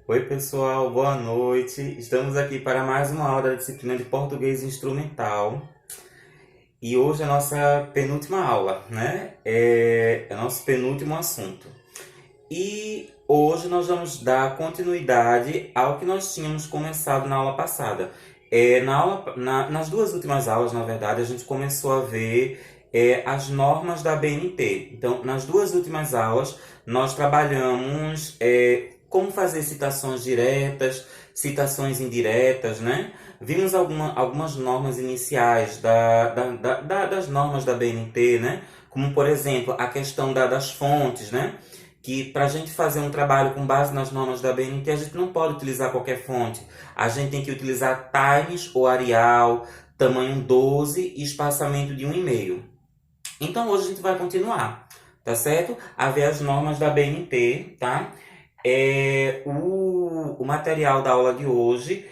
Oi, pessoal, boa noite. Estamos aqui para mais uma aula da disciplina de Português Instrumental. E hoje é a nossa penúltima aula, né? É nosso penúltimo assunto. E hoje nós vamos dar continuidade ao que nós tínhamos começado na aula passada. Nas duas últimas aulas, na verdade, a gente começou a ver as normas da BNT. Então, nas duas últimas aulas, nós trabalhamos como fazer citações diretas, citações indiretas, né? Vimos algumas normas iniciais das normas da BNT, né? Como, por exemplo, a questão das fontes, né? Que para a gente fazer um trabalho com base nas normas da BNT, a gente não pode utilizar qualquer fonte. A gente tem que utilizar Times ou Arial, tamanho 12 e espaçamento de 1,5. Então hoje a gente vai continuar, tá certo? A ver as normas da BNT, tá? O material da aula de hoje,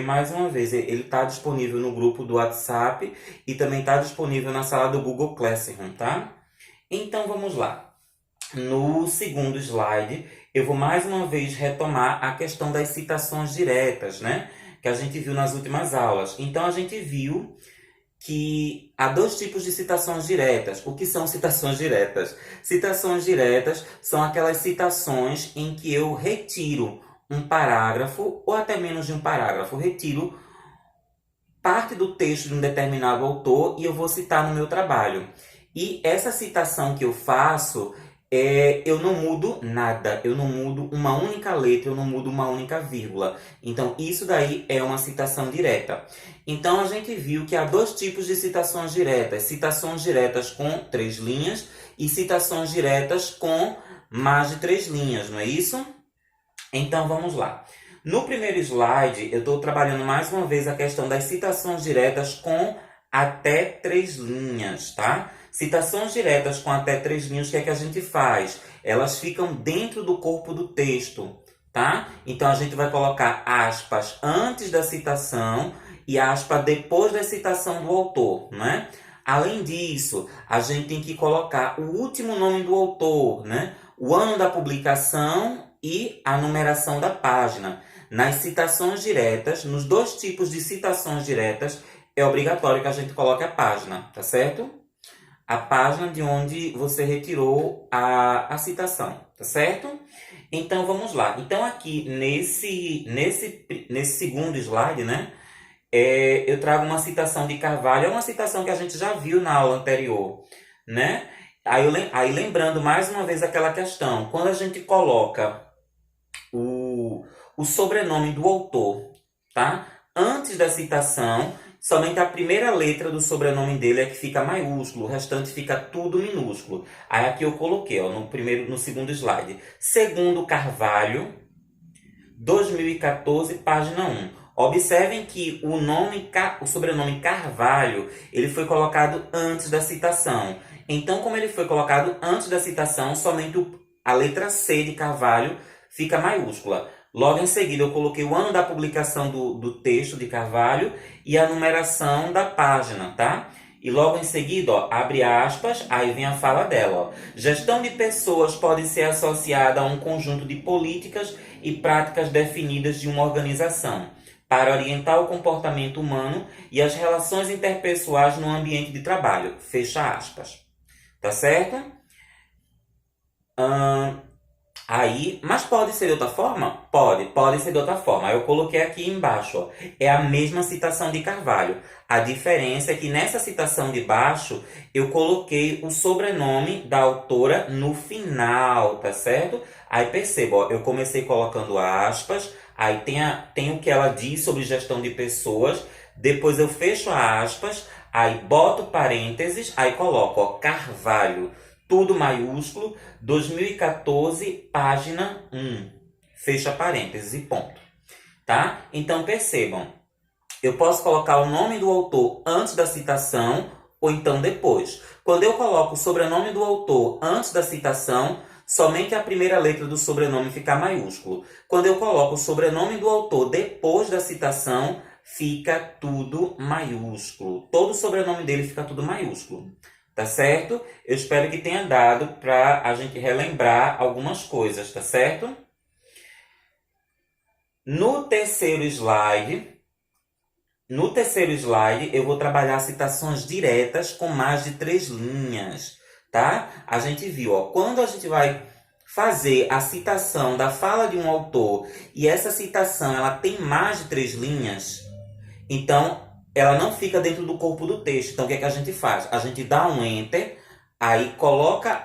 mais uma vez, ele está disponível no grupo do WhatsApp e também está disponível na sala do Google Classroom, tá? Então vamos lá. No segundo slide, eu vou mais uma vez retomar a questão das citações diretas, né? Que a gente viu nas últimas aulas. Então, a gente viu que há dois tipos de citações diretas. O que são citações diretas? Citações diretas são aquelas citações em que eu retiro um parágrafo, ou até menos de um parágrafo, retiro parte do texto de um determinado autor e eu vou citar no meu trabalho. E essa citação que eu faço, eu não mudo nada, eu não mudo uma única letra, eu não mudo uma única vírgula. Então, isso daí é uma citação direta. Então, a gente viu que há dois tipos de citações diretas. Citações diretas com 3 linhas e citações diretas com mais de 3 linhas, não é isso? Então, vamos lá. No primeiro slide, eu estou trabalhando mais uma vez a questão das citações diretas com até 3 linhas, tá? Citações diretas com até 3 linhas, o que é que a gente faz? Elas ficam dentro do corpo do texto, tá? Então, a gente vai colocar aspas antes da citação e aspas depois da citação do autor, né? Além disso, a gente tem que colocar o último nome do autor, né? O ano da publicação e a numeração da página. Nas citações diretas, nos dois tipos de citações diretas, é obrigatório que a gente coloque a página, tá certo? A página de onde você retirou a citação, tá certo? Então, vamos lá. Então, aqui nesse segundo slide, né? Eu trago uma citação de Carvalho, é uma citação que a gente já viu na aula anterior, né? Aí lembrando mais uma vez aquela questão, quando a gente coloca o sobrenome do autor, tá? Antes da citação, somente a primeira letra do sobrenome dele é que fica maiúsculo, o restante fica tudo minúsculo. Aí aqui eu coloquei, ó, no segundo slide. Segundo Carvalho, 2014, página 1. Observem que o sobrenome Carvalho, ele foi colocado antes da citação. Então, como ele foi colocado antes da citação, somente a letra C de Carvalho fica maiúscula. Logo em seguida, eu coloquei o ano da publicação do texto de Carvalho e a numeração da página, tá? E logo em seguida, ó, abre aspas, aí vem a fala dela. Ó. Gestão de pessoas pode ser associada a um conjunto de políticas e práticas definidas de uma organização para orientar o comportamento humano e as relações interpessoais no ambiente de trabalho. Fecha aspas. Tá certo? Mas pode ser de outra forma? Pode ser de outra forma. Eu coloquei aqui embaixo, ó, é a mesma citação de Carvalho. A diferença é que nessa citação de baixo, eu coloquei o sobrenome da autora no final, tá certo? Aí perceba, ó, eu comecei colocando aspas, aí tem o que ela diz sobre gestão de pessoas, depois eu fecho aspas, aí boto parênteses, aí coloco, ó, Carvalho. Tudo maiúsculo, 2014, página 1. Fecha parênteses e ponto. Tá? Então percebam, eu posso colocar o nome do autor antes da citação ou então depois. Quando eu coloco o sobrenome do autor antes da citação, somente a primeira letra do sobrenome fica maiúsculo. Quando eu coloco o sobrenome do autor depois da citação, fica tudo maiúsculo. Todo o sobrenome dele fica tudo maiúsculo. Tá certo? Eu espero que tenha dado para a gente relembrar algumas coisas, tá certo? No terceiro slide, eu vou trabalhar citações diretas com mais de 3 linhas, tá? A gente viu, ó, quando a gente vai fazer a citação da fala de um autor e essa citação ela tem mais de 3 linhas, então ela não fica dentro do corpo do texto. Então o que é que a gente faz? A gente dá um enter, aí coloca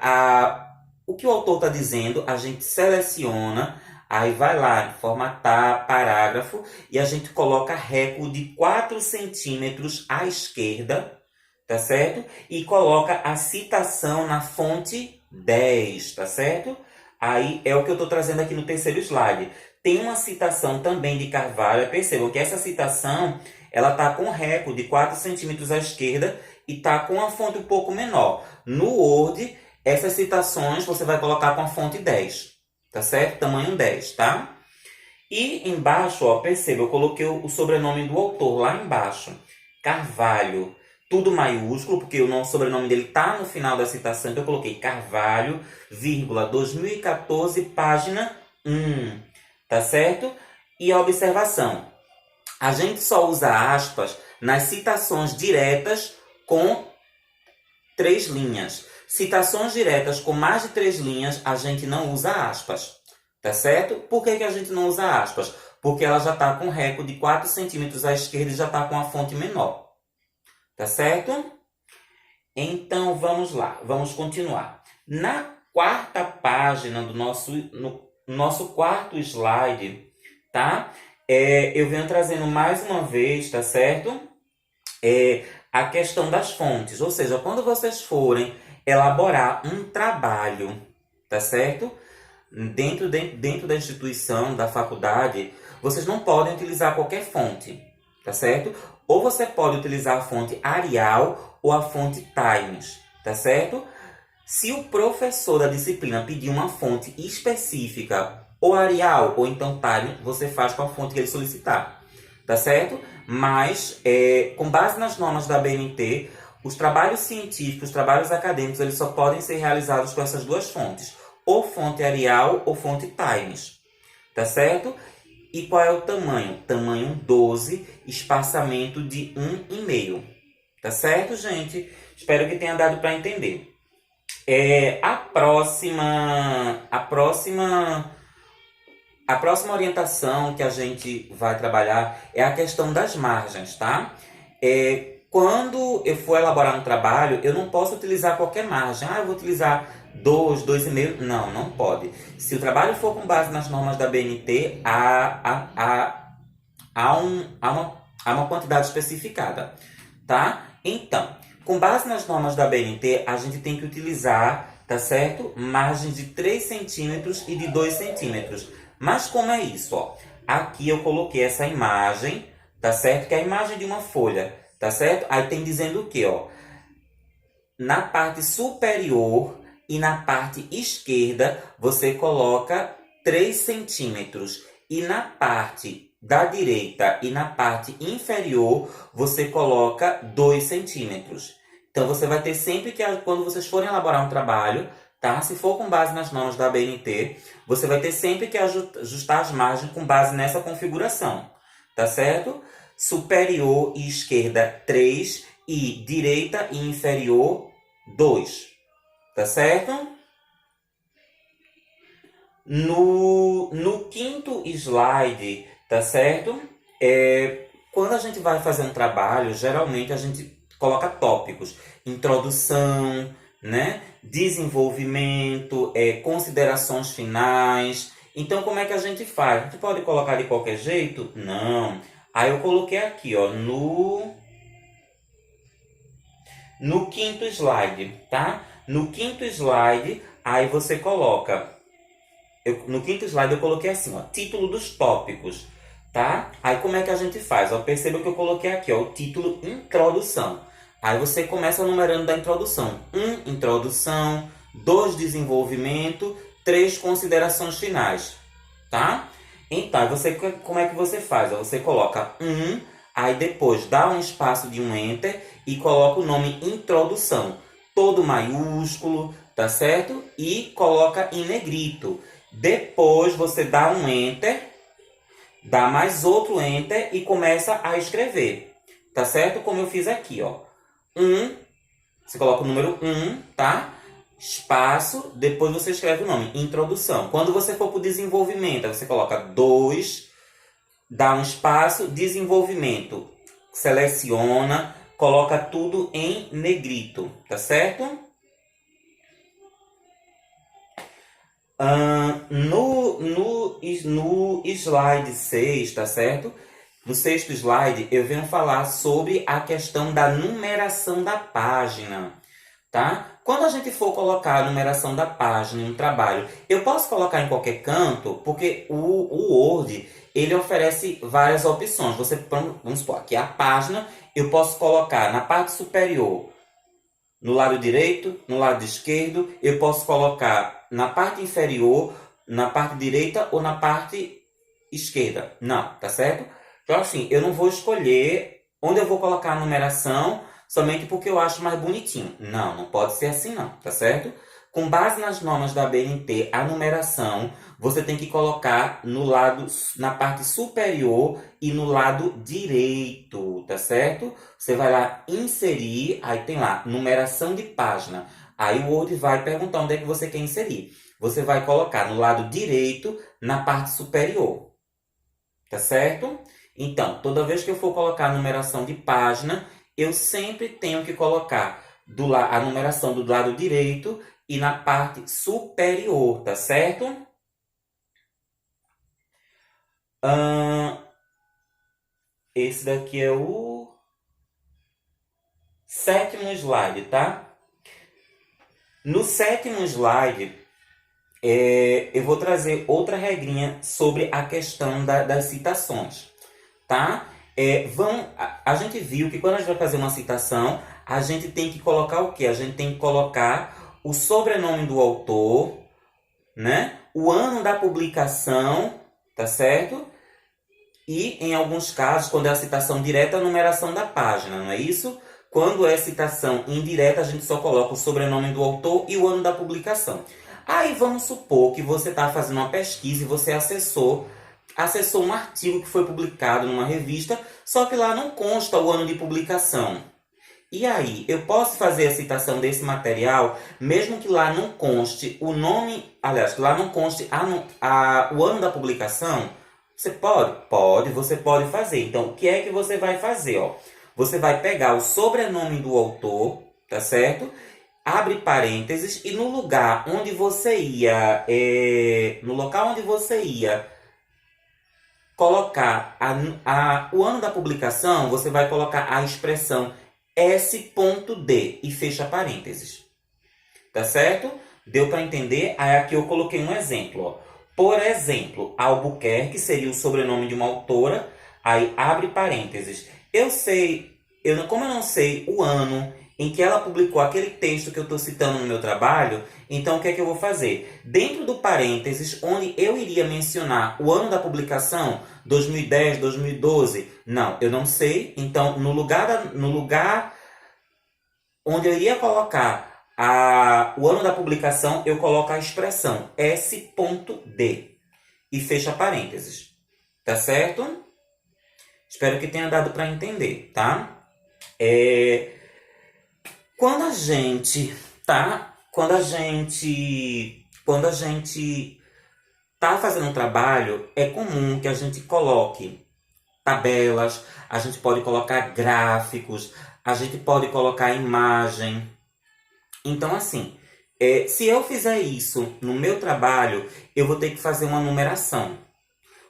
o que o autor está dizendo, a gente seleciona, aí vai lá, formatar parágrafo, e a gente coloca recuo de 4 centímetros à esquerda, tá certo? E coloca a citação na fonte 10, tá certo? Aí é o que eu estou trazendo aqui no terceiro slide. Tem uma citação também de Carvalho, percebam que essa citação ela está com recuo de 4 centímetros à esquerda e está com a fonte um pouco menor. No Word, essas citações você vai colocar com a fonte 10, tá certo? Tamanho 10, tá? E embaixo, ó, perceba, eu coloquei o sobrenome do autor lá embaixo. Carvalho, tudo maiúsculo, porque o sobrenome dele tá no final da citação, então eu coloquei Carvalho, vírgula, 2014, página 1, tá certo? E a observação, a gente só usa aspas nas citações diretas com 3 linhas. Citações diretas com mais de 3 linhas, a gente não usa aspas. Tá certo? Por que a gente não usa aspas? Porque ela já está com recuo de 4 centímetros à esquerda e já está com a fonte menor. Tá certo? Então, vamos lá. Vamos continuar. Na quarta página do nosso quarto slide, tá? Eu venho trazendo mais uma vez, tá certo? A questão das fontes. Ou seja, quando vocês forem elaborar um trabalho, tá certo? Dentro da instituição, da faculdade, vocês não podem utilizar qualquer fonte, tá certo? Ou você pode utilizar a fonte Arial ou a fonte Times, tá certo? Se o professor da disciplina pedir uma fonte específica, ou Arial ou então Times, você faz com a fonte que ele solicitar, tá certo? Mas, com base nas normas da BNT, os trabalhos científicos, os trabalhos acadêmicos, eles só podem ser realizados com essas duas fontes, ou fonte Arial ou fonte Times, tá certo? E qual é o tamanho? Tamanho 12, espaçamento de 1,5, tá certo, gente? Espero que tenha dado para entender. A próxima orientação que a gente vai trabalhar é a questão das margens, tá? Quando eu for elaborar um trabalho, eu não posso utilizar qualquer margem. Eu vou utilizar 2, 2,5. Não, não pode. Se o trabalho for com base nas normas da BNT, há uma quantidade especificada, tá? Então, com base nas normas da BNT, a gente tem que utilizar, tá certo? Margens de 3 centímetros e de 2 centímetros. Mas como é isso, ó? Aqui eu coloquei essa imagem, tá certo? Que é a imagem de uma folha, tá certo? Aí tem dizendo o quê, ó? Na parte superior e na parte esquerda, você coloca 3 centímetros. E na parte da direita e na parte inferior, você coloca 2 centímetros. Então, você vai ter sempre que, quando vocês forem elaborar um trabalho, tá? Se for com base nas normas da BNT, você vai ter sempre que ajustar as margens com base nessa configuração, tá certo? Superior e esquerda 3 e direita e inferior 2, tá certo? No quinto slide, tá certo? Quando a gente vai fazer um trabalho, geralmente a gente coloca tópicos, introdução, né? Desenvolvimento, considerações finais. Então, como é que a gente faz? A gente pode colocar de qualquer jeito? Não. Aí eu coloquei aqui, ó, no quinto slide, tá? No quinto slide, aí você coloca... no quinto slide eu coloquei assim, ó, título dos tópicos, tá? Aí como é que a gente faz? Ó, perceba que eu coloquei aqui, ó, o título Introdução. Aí você começa numerando da introdução. 1, introdução. 2, desenvolvimento. 3, considerações finais, tá? Então, como é que você faz? Você coloca 1, aí depois dá um espaço de um enter e coloca o nome introdução. Todo maiúsculo, tá certo? E coloca em negrito. Depois você dá um enter dá mais outro Enter e começa a escrever. Tá certo? Como eu fiz aqui, ó. Você coloca o número 1, tá? Espaço, depois você escreve o nome, introdução. Quando você for para o desenvolvimento, você coloca 2, dá um espaço, desenvolvimento. Seleciona, coloca tudo em negrito, tá certo? No slide 6, tá certo? No sexto slide, eu venho falar sobre a questão da numeração da página, tá? Quando a gente for colocar a numeração da página em um trabalho, eu posso colocar em qualquer canto, porque o Word, ele oferece várias opções. Vamos supor, aqui a página, eu posso colocar na parte superior, no lado direito, no lado esquerdo, eu posso colocar na parte inferior, na parte direita ou na parte esquerda. Não, tá certo? Então, assim, eu não vou escolher onde eu vou colocar a numeração somente porque eu acho mais bonitinho. Não, não pode ser assim não, tá certo? Com base nas normas da BNT, a numeração você tem que colocar no lado, na parte superior e no lado direito, tá certo? Você vai lá inserir, aí tem lá, numeração de página. Aí o Word vai perguntar onde é que você quer inserir. Você vai colocar no lado direito, na parte superior, tá certo? Então, toda vez que eu for colocar a numeração de página, eu sempre tenho que colocar a numeração do lado direito e na parte superior, tá certo? Esse daqui é o sétimo slide, tá? No sétimo slide, eu vou trazer outra regrinha sobre a questão das citações, tá? A gente viu que quando a gente vai fazer uma citação, a gente tem que colocar o quê? A gente tem que colocar o sobrenome do autor, né? O ano da publicação, tá certo? E, em alguns casos, quando é a citação direta, a numeração da página, não é isso? Quando é citação indireta, a gente só coloca o sobrenome do autor e o ano da publicação. Aí vamos supor que você está fazendo uma pesquisa e você acessou um artigo que foi publicado numa revista, só que lá não consta o ano de publicação. E aí, eu posso fazer a citação desse material, mesmo que lá não conste o nome, aliás, que lá não conste o ano da publicação? Você pode? Pode, você pode fazer. Então, o que é que você vai fazer? Ó? Você vai pegar o sobrenome do autor, tá certo? Abre parênteses e no lugar onde você ia, no local onde você ia colocar o ano da publicação, você vai colocar a expressão S.D e fecha parênteses. Tá certo? Deu para entender? Aí aqui eu coloquei um exemplo. Ó. Por exemplo, Albuquerque seria o sobrenome de uma autora, aí abre parênteses. Como eu não sei o ano em que ela publicou aquele texto que eu estou citando no meu trabalho, então o que é que eu vou fazer? Dentro do parênteses, onde eu iria mencionar o ano da publicação, 2010, 2012, não, eu não sei. Então, no lugar onde eu iria colocar o ano da publicação, eu coloco a expressão S.D e fecha parênteses. Tá certo? Espero que tenha dado para entender, tá? Quando a gente tá fazendo um trabalho, é comum que a gente coloque tabelas, a gente pode colocar gráficos, a gente pode colocar imagem. Então, assim, se eu fizer isso no meu trabalho, eu vou ter que fazer uma numeração.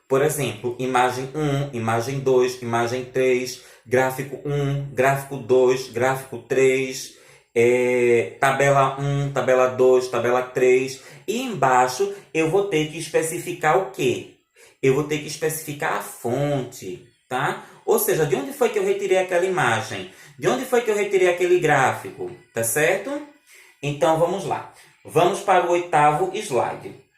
Por exemplo, imagem 1, imagem 2, imagem 3, gráfico 1, gráfico 2, gráfico 3, tabela 1, tabela 2, tabela 3. E embaixo eu vou ter que especificar o quê? Eu vou ter que especificar a fonte, tá? Ou seja, de onde foi que eu retirei aquela imagem? De onde foi que eu retirei aquele gráfico? Tá certo? Então, vamos lá. Vamos para o oitavo slide.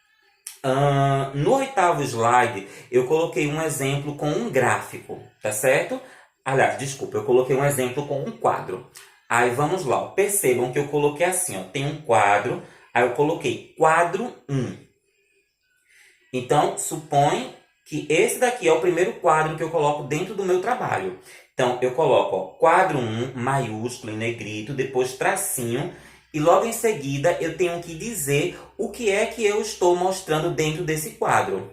No oitavo slide, eu coloquei um exemplo com um gráfico, tá certo? Aliás, desculpa, eu coloquei um exemplo com um quadro. Aí vamos lá, ó. Percebam que eu coloquei assim, ó, tem um quadro, aí eu coloquei quadro 1. Então, supõe que esse daqui é o primeiro quadro que eu coloco dentro do meu trabalho. Então, eu coloco ó, quadro 1, maiúsculo, em negrito, depois tracinho, e logo em seguida eu tenho que dizer o que é que eu estou mostrando dentro desse quadro.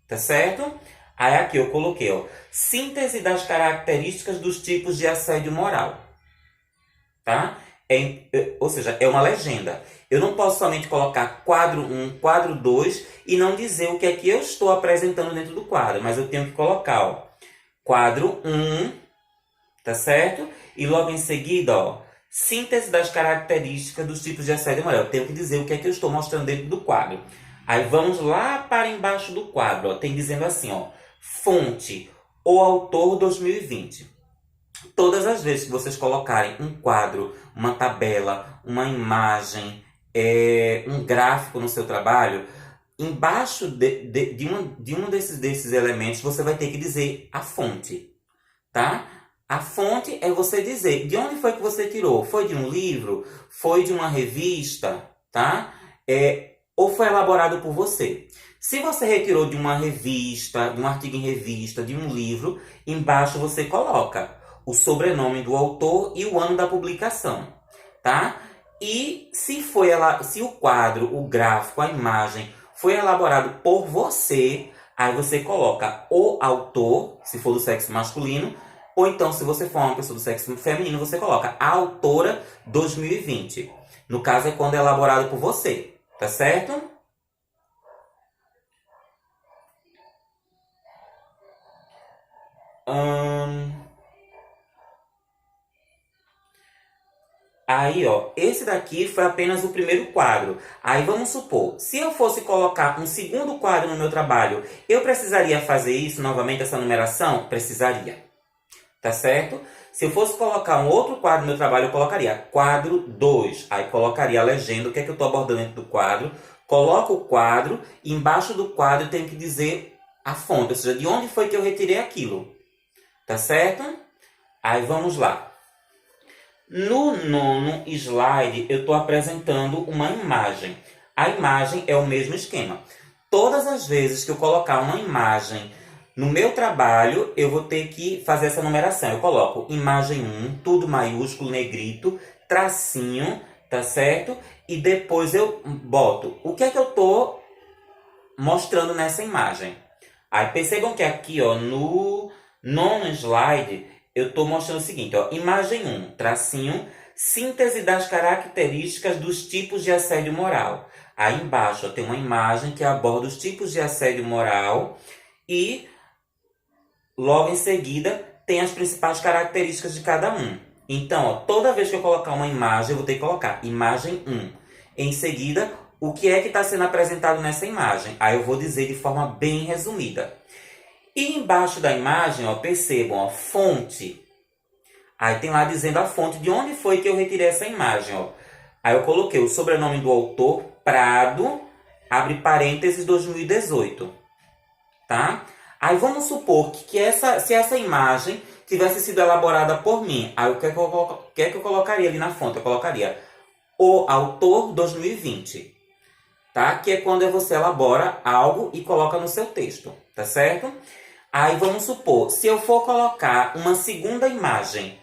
Tá certo? Aí aqui eu coloquei, ó, síntese das características dos tipos de assédio moral. Tá? Ou seja, é uma legenda. Eu não posso somente colocar quadro 1, quadro 2 e não dizer o que é que eu estou apresentando dentro do quadro, mas eu tenho que colocar, ó, quadro 1, tá certo? E logo em seguida, ó, síntese das características dos tipos de assédio moral. Eu tenho que dizer o que é que eu estou mostrando dentro do quadro. Aí vamos lá para embaixo do quadro, ó, tem dizendo assim, ó, fonte, o autor 2020. Todas as vezes que vocês colocarem um quadro, uma tabela, uma imagem, um gráfico no seu trabalho, embaixo de um desses elementos, você vai ter que dizer a fonte, tá? A fonte é você dizer de onde foi que você tirou. Foi de um livro? Foi de uma revista? Tá? Ou foi elaborado por você? Se você retirou de uma revista, de um artigo em revista, de um livro, embaixo você coloca o sobrenome do autor e o ano da publicação, tá? E se o quadro, o gráfico, a imagem foi elaborado por você, aí você coloca o autor, se for do sexo masculino, ou então, se você for uma pessoa do sexo feminino, você coloca a autora 2020. No caso, é quando é elaborado por você, tá certo? Aí, ó, esse daqui foi apenas o primeiro quadro. Aí vamos supor, se eu fosse colocar um segundo quadro no meu trabalho, eu precisaria fazer isso novamente, essa numeração? Precisaria. Tá certo? Se eu fosse colocar um outro quadro no meu trabalho, eu colocaria quadro 2. Aí colocaria a legenda, o que é que eu estou abordando dentro do quadro. Coloco o quadro, e embaixo do quadro eu tenho que dizer a fonte, ou seja, de onde foi que eu retirei aquilo. Tá certo? Aí vamos lá. No nono slide, eu estou apresentando uma imagem. A imagem é o mesmo esquema. Todas as vezes que eu colocar uma imagem no meu trabalho, eu vou ter que fazer essa numeração. Eu coloco imagem 1, tudo maiúsculo, negrito, tracinho, tá certo? E depois eu boto o que é que eu estou mostrando nessa imagem. Aí percebam que aqui, ó, no nono slide, eu estou mostrando o seguinte, ó, imagem 1, tracinho, síntese das características dos tipos de assédio moral. Aí embaixo ó, tem uma imagem que aborda os tipos de assédio moral e logo em seguida tem as principais características de cada um. Então, ó, toda vez que eu colocar uma imagem, eu vou ter que colocar imagem 1. Em seguida, o que é que está sendo apresentado nessa imagem? Aí eu vou dizer de forma bem resumida. E embaixo da imagem, ó, percebam, ó, fonte. Aí tem lá dizendo a fonte de onde foi que eu retirei essa imagem. Ó. Aí eu coloquei o sobrenome do autor, Prado, abre parênteses, 2018. Tá? Aí vamos supor que se essa imagem tivesse sido elaborada por mim, aí o que é que eu colocaria ali na fonte? Eu colocaria o autor 2020. Tá? Que é quando você elabora algo e coloca no seu texto. Tá certo? Aí vamos supor, se eu for colocar uma segunda imagem,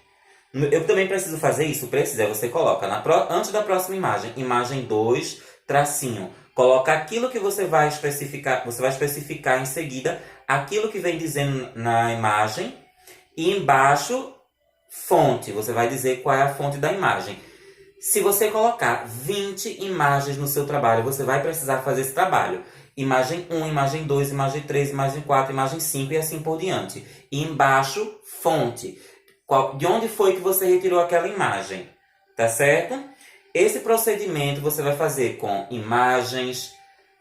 eu também preciso fazer isso? Precisa. Você coloca antes da próxima imagem, imagem 2, tracinho. Coloca aquilo que você vai especificar em seguida, aquilo que vem dizendo na imagem, e embaixo, fonte. Você vai dizer qual é a fonte da imagem. Se você colocar 20 imagens no seu trabalho, você vai precisar fazer esse trabalho. Imagem 1, imagem 2, imagem 3, imagem 4, imagem 5 e assim por diante. E embaixo, fonte. De onde foi que você retirou aquela imagem? Tá certo? Esse procedimento você vai fazer com imagens,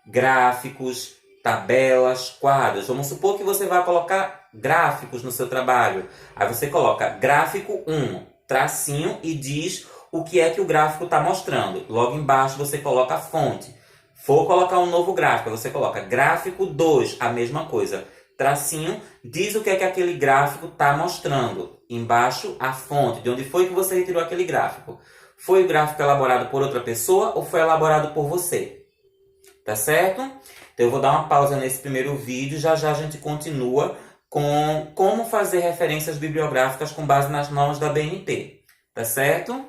gráficos, tabelas, quadros. Vamos supor que você vai colocar gráficos no seu trabalho. Aí você coloca gráfico 1, tracinho e diz o que é que o gráfico está mostrando. Logo embaixo você coloca a fonte. For colocar um novo gráfico, você coloca gráfico 2, a mesma coisa. Tracinho, diz o que é que aquele gráfico está mostrando. Embaixo, a fonte, de onde foi que você retirou aquele gráfico. Foi o gráfico elaborado por outra pessoa ou foi elaborado por você? Tá certo? Então eu vou dar uma pausa nesse primeiro vídeo, já já a gente continua com como fazer referências bibliográficas com base nas normas da BNT, tá certo?